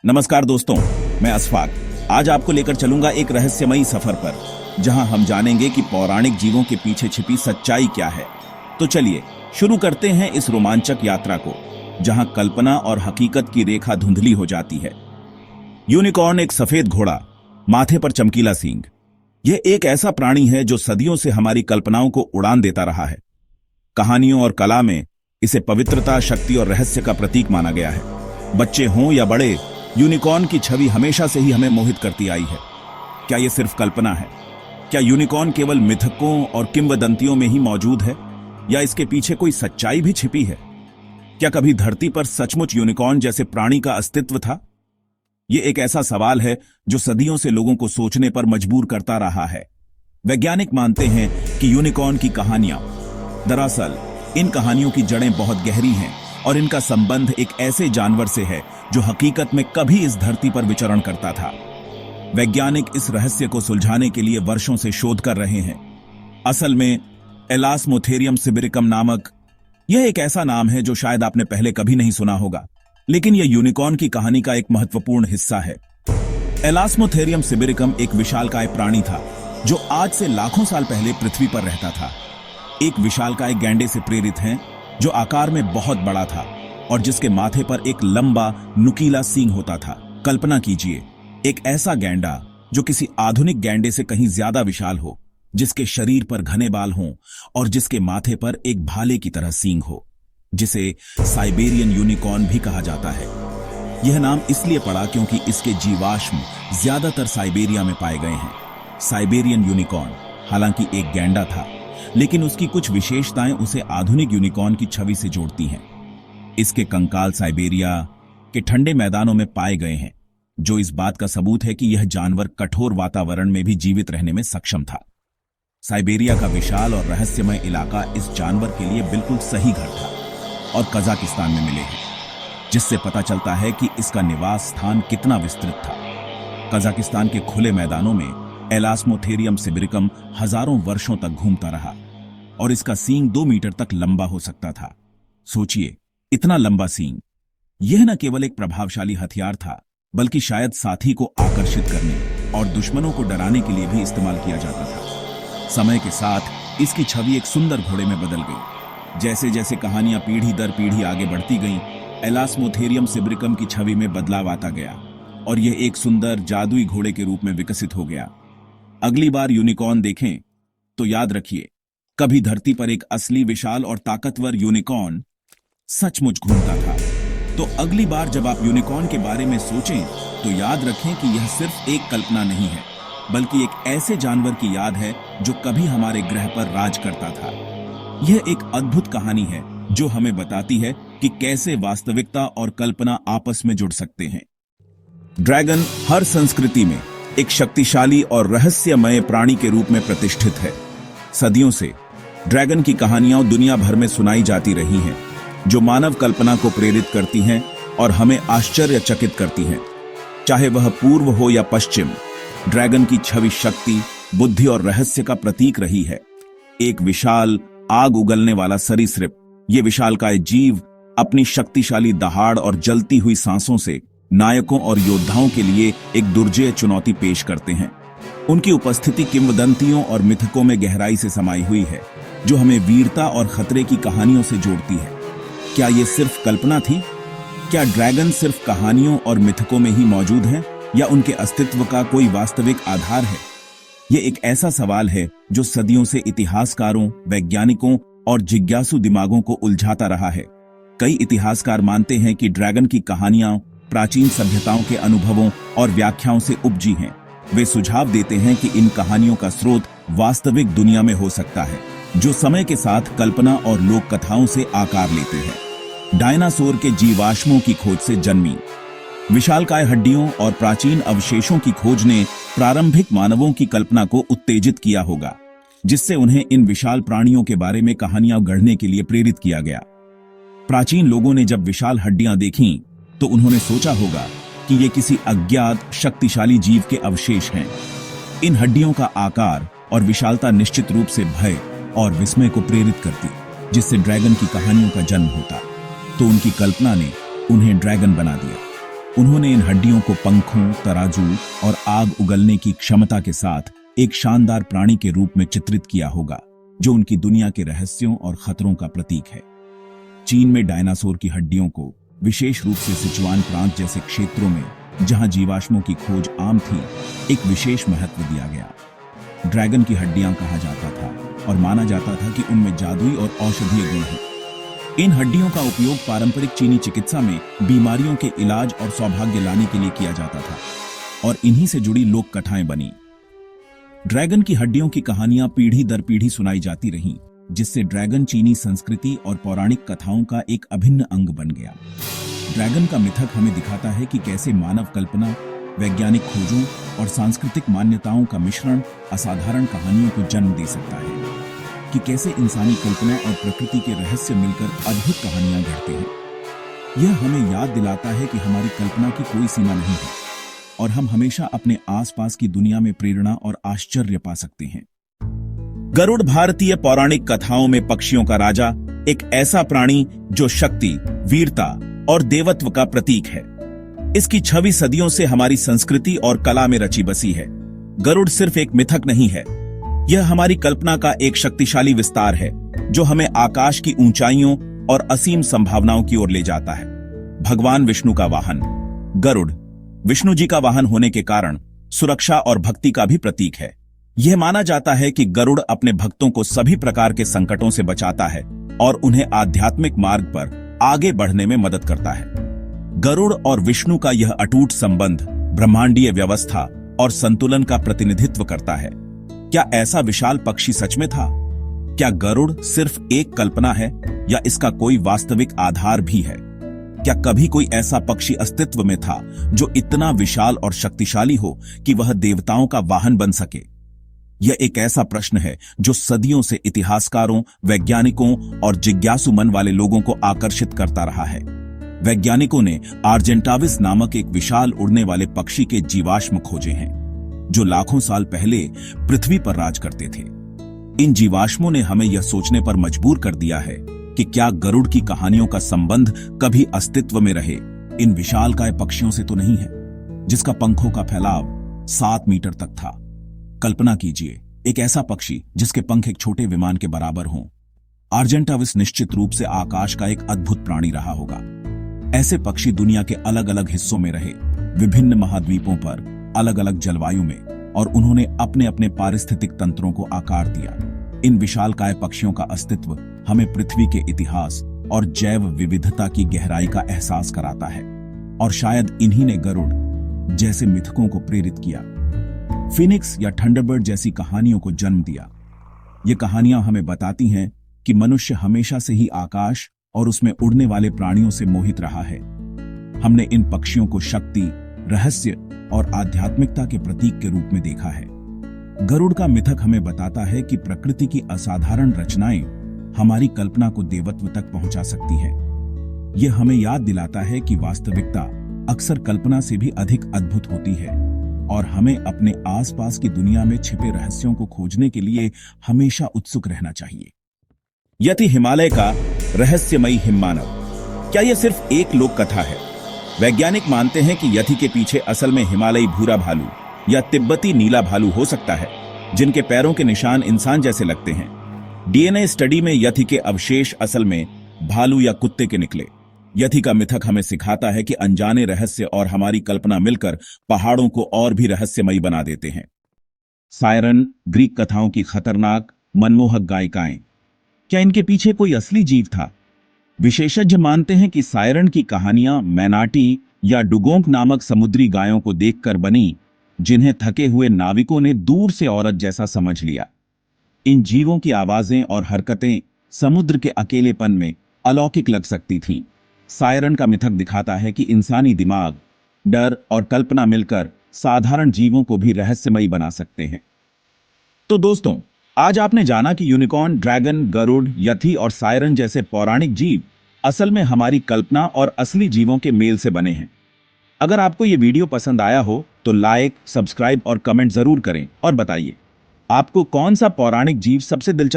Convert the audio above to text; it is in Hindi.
नमस्कार दोस्तों, मैं अशफाक आज आपको लेकर चलूंगा एक रहस्यमयी सफर पर, जहां हम जानेंगे कि पौराणिक जीवों के पीछे छिपी सच्चाई क्या है। तो चलिए शुरू करते हैं इस रोमांचक यात्रा को, जहां कल्पना और हकीकत की रेखा धुंधली हो जाती है। यूनिकॉर्न एक सफेद घोड़ा, माथे पर चमकीला सींग। यह एक ऐसा प्राणी है जो सदियों से हमारी कल्पनाओं को उड़ान देता रहा है। कहानियों और कला में इसे पवित्रता, शक्ति और रहस्य का प्रतीक माना गया है। बच्चे हों या बड़े, यूनिकॉर्न की छवि हमेशा से ही हमें मोहित करती आई है। क्या यह सिर्फ कल्पना है? क्या यूनिकॉर्न केवल मिथकों और किंवदंतियों में ही मौजूद है, या इसके पीछे कोई सच्चाई भी छिपी है? क्या कभी धरती पर सचमुच यूनिकॉर्न जैसे प्राणी का अस्तित्व था? यह एक ऐसा सवाल है जो सदियों से लोगों को सोचने पर मजबूर करता रहा है। वैज्ञानिक मानते हैं कि यूनिकॉर्न की कहानियां, दरअसल इन कहानियों की जड़ें बहुत गहरी हैं और इनका संबंध एक ऐसे जानवर से है जो हकीकत में कभी इस धरती पर विचरण करता था। वैज्ञानिक इस रहस्य को सुलझाने के लिए वर्षों से शोध कर रहे हैं। असल में एलास्मोथेरियम सिबिरिकम नामक यह एक ऐसा नाम है जो शायद आपने पहले कभी नहीं सुना होगा, लेकिन यह यूनिकॉर्न की कहानी का एक महत्वपूर्ण हिस्सा है। एलास्मोथेरियम सिबिरिकम एक विशालकाय प्राणी था जो आज से लाखों साल पहले पृथ्वी पर रहता था। एक विशालकाय गैंडे से प्रेरित है जो आकार में बहुत बड़ा था और जिसके माथे पर एक लंबा नुकीला सींग होता था। कल्पना कीजिए, एक ऐसा गैंडा जो किसी आधुनिक गैंडे से कहीं ज्यादा विशाल हो, जिसके शरीर पर घने बाल हों और जिसके माथे पर एक भाले की तरह सींग हो, जिसे साइबेरियन यूनिकॉर्न भी कहा जाता है। यह नाम इसलिए पड़ा क्योंकि इसके जीवाश्म ज्यादातर साइबेरिया में पाए गए हैं। साइबेरियन यूनिकॉर्न हालांकि एक गैंडा था, लेकिन उसकी कुछ विशेषताएं उसे आधुनिक यूनिकॉर्न की छवि से जोड़ती हैं। इसके कंकाल साइबेरिया के ठंडे मैदानों में पाए गए हैं, जो इस बात का सबूत है कि यह जानवर कठोर वातावरण में भी जीवित रहने में सक्षम था। साइबेरिया का विशाल और रहस्यमय इलाका इस जानवर के लिए बिल्कुल सही घर था और कजाकिस्तान में मिले हैं, जिससे पता चलता है कि इसका निवास स्थान कितना विस्तृत था। कजाकिस्तान के खुले मैदानों में एलास्मोथेरियम सिबिरिकम हजारों वर्षों तक घूमता रहा और इसका सींग 2 मीटर तक लंबा हो सकता था। सोचिए, इतना लंबा सींग। यह न केवल एक प्रभावशाली हथियार था, बल्कि शायद साथी को आकर्षित करने और दुश्मनों को डराने के लिए भी इस्तेमाल किया जाता था। समय के साथ इसकी छवि एक सुंदर घोड़े में बदल गई। जैसे जैसे कहानियां पीढ़ी दर पीढ़ी आगे बढ़ती गईं, एलास्मोथेरियम सिबिरिकम की छवि में बदलाव आता गया और यह एक सुंदर जादुई घोड़े के रूप में विकसित हो गया। अगली बार यूनिकॉर्न देखें तो याद रखिए, कभी धरती पर एक असली विशाल और ताकतवर यूनिकॉर्न सचमुच घूमता था। तो अगली बार जब आप यूनिकॉर्न के बारे में सोचें तो याद रखें कि यह सिर्फ एक कल्पना नहीं है, बल्कि एक ऐसे जानवर की याद है जो कभी हमारे ग्रह पर राज करता था। यह एक अद्भुत कहानी है जो हमें बताती है कि कैसे वास्तविकता और कल्पना आपस में जुड़ सकते हैं। ड्रैगन हर संस्कृति में एक शक्तिशाली और रहस्यमय प्राणी के रूप में प्रतिष्ठित है। सदियों से ड्रैगन की कहानियां दुनिया भर में सुनाई जाती रही हैं, जो मानव कल्पना को प्रेरित करती हैं और हमें आश्चर्यचकित करती हैं। चाहे वह पूर्व हो या पश्चिम, ड्रैगन की छवि शक्ति, बुद्धि और रहस्य का प्रतीक रही है। एक विशाल आग उगलने वाला सरीसृप, ये विशालकाय जीव अपनी शक्तिशाली दहाड़ और जलती हुई सांसों से नायकों और योद्धाओं के लिए एक दुर्जेय चुनौती पेश करते हैं। उनकी उपस्थिति किंवदंतियों और मिथकों में गहराई से समाई हुई है, जो हमें वीरता और खतरे की कहानियों से जोड़ती है। क्या यह सिर्फ कल्पना थी? क्या ड्रैगन सिर्फ कहानियों और मिथकों में ही मौजूद हैं, या उनके अस्तित्व का कोई वास्तविक आधार है? यह एक ऐसा सवाल है जो सदियों से इतिहासकारों, वैज्ञानिकों और जिज्ञासु दिमागों को उलझाता रहा है। कई इतिहासकार मानते हैं कि ड्रैगन की कहानियां प्राचीन सभ्यताओं के अनुभवों और व्याख्याओं से उपजी हैं। वे सुझाव देते हैं कि इन कहानियों का स्रोत वास्तविक दुनिया में हो सकता है, जो समय के साथ कल्पना और लोक कथाओं से आकार लेते हैं। डायनासोर के जीवाश्मों की खोज से जन्मी विशालकाय हड्डियों और प्राचीन अवशेषों की खोज ने प्रारंभिक मानवों की कल्पना को उत्तेजित किया होगा, जिससे उन्हें इन विशाल प्राणियों के बारे में कहानियां गढ़ने के लिए प्रेरित किया गया। प्राचीन लोगों ने जब विशाल हड्डियां देखीं तो उन्होंने सोचा होगा कि ये किसी अज्ञात शक्तिशाली जीव के अवशेष हैं। इन हड्डियों का आकार और विशालता निश्चित रूप से भय और विस्मय को प्रेरित करती, जिससे ड्रैगन की कहानियों का जन्म होता। तो उनकी कल्पना ने उन्हें ड्रैगन बना दिया। उन्होंने इन हड्डियों को पंखों, तराजू और आग उगलने की क्षमता के साथ एक शानदार प्राणी के रूप में चित्रित किया होगा, जो उनकी दुनिया के रहस्यों और खतरों का प्रतीक है। चीन में डायनासोर की हड्डियों को विशेष रूप से सिचुआन प्रांत जैसे क्षेत्रों में, जहां जीवाश्मों की खोज आम थी, एक विशेष महत्व दिया गया। ड्रैगन की हड्डियां कहा जाता था और माना जाता था कि उनमें जादुई और औषधीय गुण हैं। इन हड्डियों का उपयोग पारंपरिक चीनी चिकित्सा में बीमारियों के इलाज और सौभाग्य लाने के लिए किया जाता था, और इन्हीं से जुड़ी लोक कथाएं बनी। ड्रैगन की हड्डियों की कहानियां पीढ़ी दर पीढ़ी सुनाई जाती रहीं, जिससे ड्रैगन चीनी संस्कृति और पौराणिक कथाओं का एक अभिन्न अंग बन गया। ड्रैगन का मिथक हमें दिखाता है कि कैसे मानव कल्पना, वैज्ञानिक खोजों और सांस्कृतिक मान्यताओं का मिश्रण असाधारण कहानियों को जन्म दे सकता है, कि कैसे इंसानी कल्पना और प्रकृति के रहस्य मिलकर अद्भुत कहानियां गढ़ते हैं। यह हमें याद दिलाता है कि हमारी कल्पना की कोई सीमा नहीं है और हम हमेशा अपने आसपास की दुनिया में प्रेरणा और आश्चर्य पा सकते हैं। गरुड़ भारतीय पौराणिक कथाओं में पक्षियों का राजा, एक ऐसा प्राणी जो शक्ति, वीरता और देवत्व का प्रतीक है। इसकी छवि सदियों से हमारी संस्कृति और कला में रची बसी है। गरुड़ सिर्फ एक मिथक नहीं है, यह हमारी कल्पना का एक शक्तिशाली विस्तार है, जो हमें आकाश की ऊंचाइयों और असीम संभावनाओं की ओर ले जाता है। भगवान विष्णु का वाहन गरुड़ विष्णु जी का वाहन होने के कारण सुरक्षा और भक्ति का भी प्रतीक है। यह माना जाता है कि गरुड़ अपने भक्तों को सभी प्रकार के संकटों से बचाता है और उन्हें आध्यात्मिक मार्ग पर आगे बढ़ने में मदद करता है। गरुड़ और विष्णु का यह अटूट संबंध ब्रह्मांडीय व्यवस्था और संतुलन का प्रतिनिधित्व करता है। क्या ऐसा विशाल पक्षी सच में था? क्या गरुड़ सिर्फ एक कल्पना है या इसका कोई वास्तविक आधार भी है? क्या कभी कोई ऐसा पक्षी अस्तित्व में था जो इतना विशाल और शक्तिशाली हो कि वह देवताओं का वाहन बन सके? यह एक ऐसा प्रश्न है जो सदियों से इतिहासकारों, वैज्ञानिकों और जिज्ञासु मन वाले लोगों को आकर्षित करता रहा है। वैज्ञानिकों ने आर्जेंटाविस नामक एक विशाल उड़ने वाले पक्षी के जीवाश्म खोजे हैं, जो लाखों साल पहले पृथ्वी पर राज करते थे। इन जीवाश्मों ने हमें यह सोचने पर मजबूर कर दिया है कि क्या गरुड़ की कहानियों का संबंध कभी अस्तित्व में रहे इन विशालकाय पक्षियों से तो नहीं है, जिसका पंखों का फैलाव 7 मीटर तक था। कल्पना कीजिए, एक ऐसा पक्षी जिसके पंख एक छोटे विमान के बराबर हों। आर्जेंटाविस निश्चित रूप से आकाश का एक अद्भुत प्राणी रहा होगा। ऐसे पक्षी दुनिया के अलग अलग हिस्सों में रहे, विभिन्न महाद्वीपों पर, अलग अलग जलवायु में, और उन्होंने अपने अपने पारिस्थितिक तंत्रों को आकार दिया। इन विशालकाय पक्षियों का अस्तित्व हमें पृथ्वी के इतिहास और जैव विविधता की गहराई का एहसास कराता है, और शायद इन्हीं ने गरुड़ जैसे मिथकों को प्रेरित किया, फिनिक्स या थंडरबर्ड जैसी कहानियों को जन्म दिया। ये कहानियां हमें बताती हैं कि मनुष्य हमेशा से ही आकाश और उसमें उड़ने वाले प्राणियों से मोहित रहा है। हमने इन पक्षियों को शक्ति, रहस्य और आध्यात्मिकता के प्रतीक के रूप में देखा है। गरुड़ का मिथक हमें बताता है कि प्रकृति की असाधारण रचनाएं हमारी कल्पना को देवत्व तक पहुंचा सकती हैं। यह हमें याद दिलाता है कि वास्तविकता अक्सर कल्पना से भी अधिक अद्भुत होती है, और हमें अपने आसपास की दुनिया में छिपे रहस्यों को खोजने के लिए हमेशा उत्सुक रहना चाहिए। यति हिमालय का रहस्यमयी हिममानव, क्या यह सिर्फ एक लोक कथा है? वैज्ञानिक मानते हैं कि यति के पीछे असल में हिमालयी भूरा भालू या तिब्बती नीला भालू हो सकता है, जिनके पैरों के निशान इंसान जैसे लगते हैं। डीएनए स्टडी में यति के अवशेष असल में भालू या कुत्ते के निकले। यति का मिथक हमें सिखाता है कि अनजाने रहस्य और हमारी कल्पना मिलकर पहाड़ों को और भी रहस्यमयी बना देते हैं। सायरन, ग्रीक कथाओं की खतरनाक, मनमोहक गायिकाएं, क्या इनके पीछे कोई असली जीव था? विशेषज्ञ मानते हैं कि सायरन की कहानियां मैनाटी या डुगोंग नामक समुद्री गायों को देखकर बनी, जिन्हें थके हुए नाविकों ने दूर से औरत जैसा समझ लिया। इन जीवों की आवाजें और हरकतें समुद्र के अकेलेपन में अलौकिक लग सकती थीं। सायरन का मिथक दिखाता है कि इंसानी दिमाग, डर और कल्पना मिलकर साधारण जीवों को भी रहस्यमयी बना सकते हैं। तो दोस्तों, आज आपने जाना कि यूनिकॉर्न, ड्रैगन, गरुड़, यति और सायरन जैसे पौराणिक जीव असल में हमारी कल्पना और असली जीवों के मेल से बने हैं। अगर आपको यह वीडियो पसंद आया हो तो लाइक, सब्सक्राइब और कमेंट जरूर करें, और बताइए आपको कौन सा पौराणिक जीव सबसे दिलचस्प